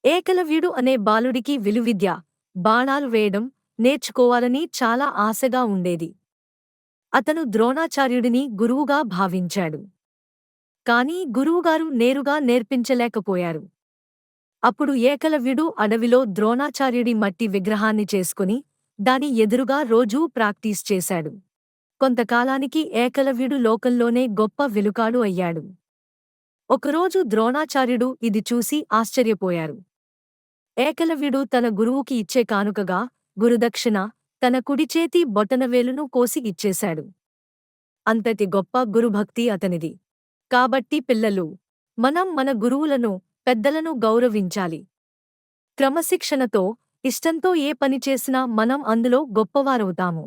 ఏకలవ్యుడు అనే బాలుడికి విలువిద్య, బాణాలు వేయడం నేర్చుకోవాలని చాలా ఆశగా ఉండేది. అతను ద్రోణాచార్యుడిని గురువుగా భావించాడు. కాని గురువుగారు నేరుగా నేర్పించలేకపోయారు. అప్పుడు ఏకలవ్యుడు అడవిలో ద్రోణాచార్యుడి మట్టి విగ్రహాన్ని చేసుకుని దాని ఎదురుగా రోజూ ప్రాక్టీస్ చేశాడు. కొంతకాలానికి ఏకలవ్యుడు లోకంలోనే గొప్ప విలుకాడు అయ్యాడు. ఒకరోజు ద్రోణాచార్యుడు ఇది చూసి ఆశ్చర్యపోయారు. ఏకలవ్యుడు తన గురువుకి ఇచ్చే కానుకగా గురుదక్షిణ తన కుడిచేతి బొటనవేలును కోసి ఇచ్చేశాడు. అంతటి గొప్ప గురుభక్తి అతనిది. కాబట్టి పిల్లలు, మనం మన గురువులను, పెద్దలను గౌరవించాలి. క్రమశిక్షణతో, ఇష్టంతో ఏ పని చేసినా మనం అందులో గొప్పవారవుతాము.